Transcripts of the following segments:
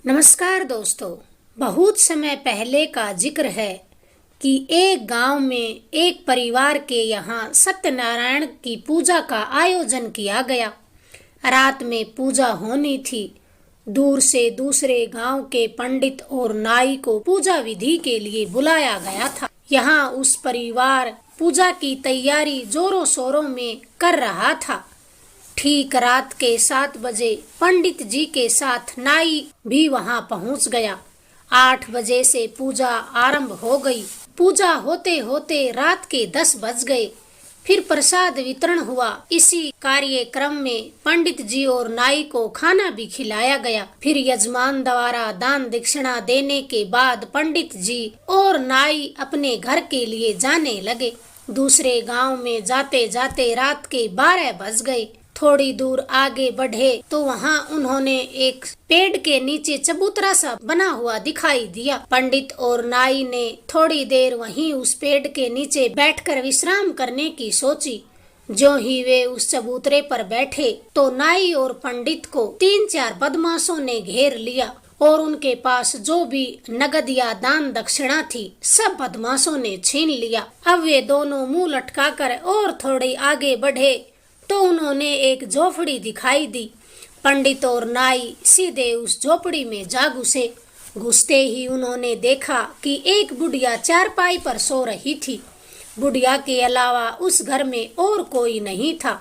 नमस्कार दोस्तों, बहुत समय पहले का जिक्र है कि एक गांव में एक परिवार के यहाँ सत्यनारायण की पूजा का आयोजन किया गया। रात में पूजा होनी थी। दूर से दूसरे गांव के पंडित और नाई को पूजा विधि के लिए बुलाया गया था। यहाँ उस परिवार पूजा की तैयारी जोरों शोरों में कर रहा था। ठीक रात के 7 बजे पंडित जी के साथ नाई भी वहां पहुंच गया। 8 बजे से पूजा आरंभ हो गई। पूजा होते होते रात के 10 बज गए। फिर प्रसाद वितरण हुआ। इसी कार्यक्रम में पंडित जी और नाई को खाना भी खिलाया गया। फिर यजमान द्वारा दान दक्षिणा देने के बाद पंडित जी और नाई अपने घर के लिए जाने लगे। दूसरे गांव में जाते जाते रात के 12 बज गए। थोड़ी दूर आगे बढ़े तो वहाँ उन्होंने एक पेड़ के नीचे चबूतरा सा बना हुआ दिखाई दिया। पंडित और नाई ने थोड़ी देर वहीं उस पेड़ के नीचे बैठकर विश्राम करने की सोची। ज्यों ही वे उस चबूतरे पर बैठे तो नाई और पंडित को 3-4 बदमाशों ने घेर लिया और उनके पास जो भी नगद या दान दक्षिणा थी सब बदमाशों ने छीन लिया। अब वे दोनों मुंह लटकाकर और थोड़े आगे बढ़े तो उन्होंने एक झोपड़ी दिखाई दी। पंडित और नाई सीधे उस झोपड़ी में जा घुसे। घुसते ही उन्होंने देखा कि एक बुढ़िया चारपाई पर सो रही थी। बुढ़िया के अलावा उस घर में और कोई नहीं था।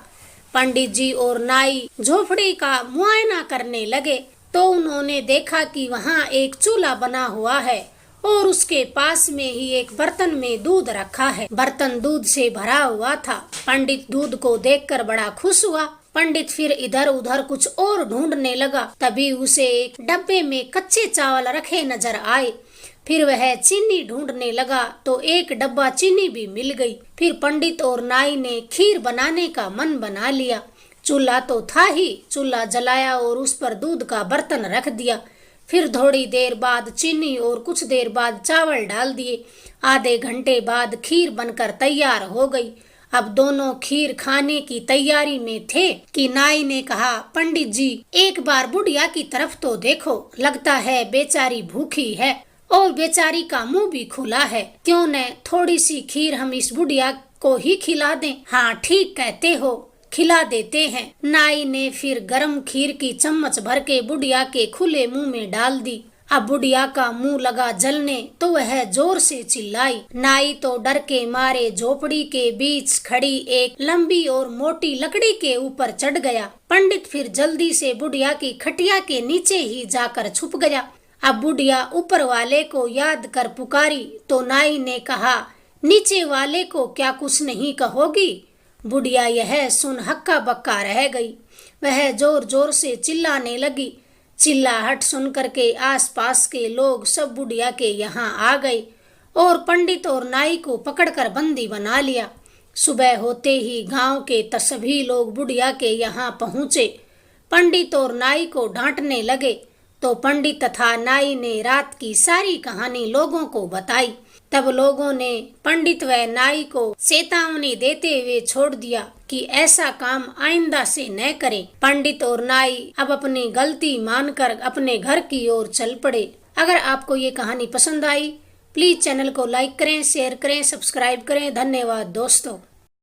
पंडित जी और नाई झोपड़ी का मुआयना करने लगे तो उन्होंने देखा कि वहाँ एक चूल्हा बना हुआ है और उसके पास में ही एक बर्तन में दूध रखा है। बर्तन दूध से भरा हुआ था। पंडित दूध को देखकर बड़ा खुश हुआ। पंडित फिर इधर उधर कुछ और ढूंढने लगा। तभी उसे एक डब्बे में कच्चे चावल रखे नजर आए। फिर वह चीनी ढूंढने लगा तो एक डब्बा चीनी भी मिल गई। फिर पंडित और नाई ने खीर बनाने का मन बना लिया। चूल्हा तो था ही, चूल्हा जलाया और उस पर दूध का बर्तन रख दिया। फिर थोड़ी देर बाद चीनी और कुछ देर बाद चावल डाल दिए। आधे घंटे बाद खीर बनकर तैयार हो गई। अब दोनों खीर खाने की तैयारी में थे कि नाई ने कहा, पंडित जी एक बार बुढ़िया की तरफ तो देखो, लगता है बेचारी भूखी है और बेचारी का मुंह भी खुला है। क्यों न थोड़ी सी खीर हम इस बुढ़िया को ही खिला दें। हाँ ठीक कहते हो, खिला देते हैं। नाई ने फिर गरम खीर की चम्मच भर के बुढ़िया के खुले मुंह में डाल दी। अब बुढ़िया का मुंह लगा जलने तो वह जोर से चिल्लाई। नाई तो डर के मारे झोपड़ी के बीच खड़ी एक लंबी और मोटी लकड़ी के ऊपर चढ़ गया। पंडित फिर जल्दी से बुढ़िया की खटिया के नीचे ही जाकर छुप गया। अब बुढ़िया ऊपर वाले को याद कर पुकारी तो नाई ने कहा, नीचे वाले को क्या कुछ नहीं कहोगी? बुढ़िया यह सुन हक्का बक्का रह गई। वह जोर जोर से चिल्लाने लगी। चिल्लाहट सुन करके आसपास के लोग सब बुढ़िया के यहाँ आ गए और पंडित और नाई को पकड़कर बंदी बना लिया। सुबह होते ही गांव के सभी लोग बुढ़िया के यहाँ पहुँचे। पंडित और नाई को डांटने लगे तो पंडित तथा नाई ने रात की सारी कहानी लोगों को बताई। तब लोगों ने पंडित व नाई को चेतावनी देते हुए छोड़ दिया कि ऐसा काम आइंदा से न करें। पंडित और नाई अब अपनी गलती मानकर अपने घर की ओर चल पड़े। अगर आपको ये कहानी पसंद आई, प्लीज चैनल को लाइक करें, शेयर करें, सब्सक्राइब करें। धन्यवाद दोस्तों।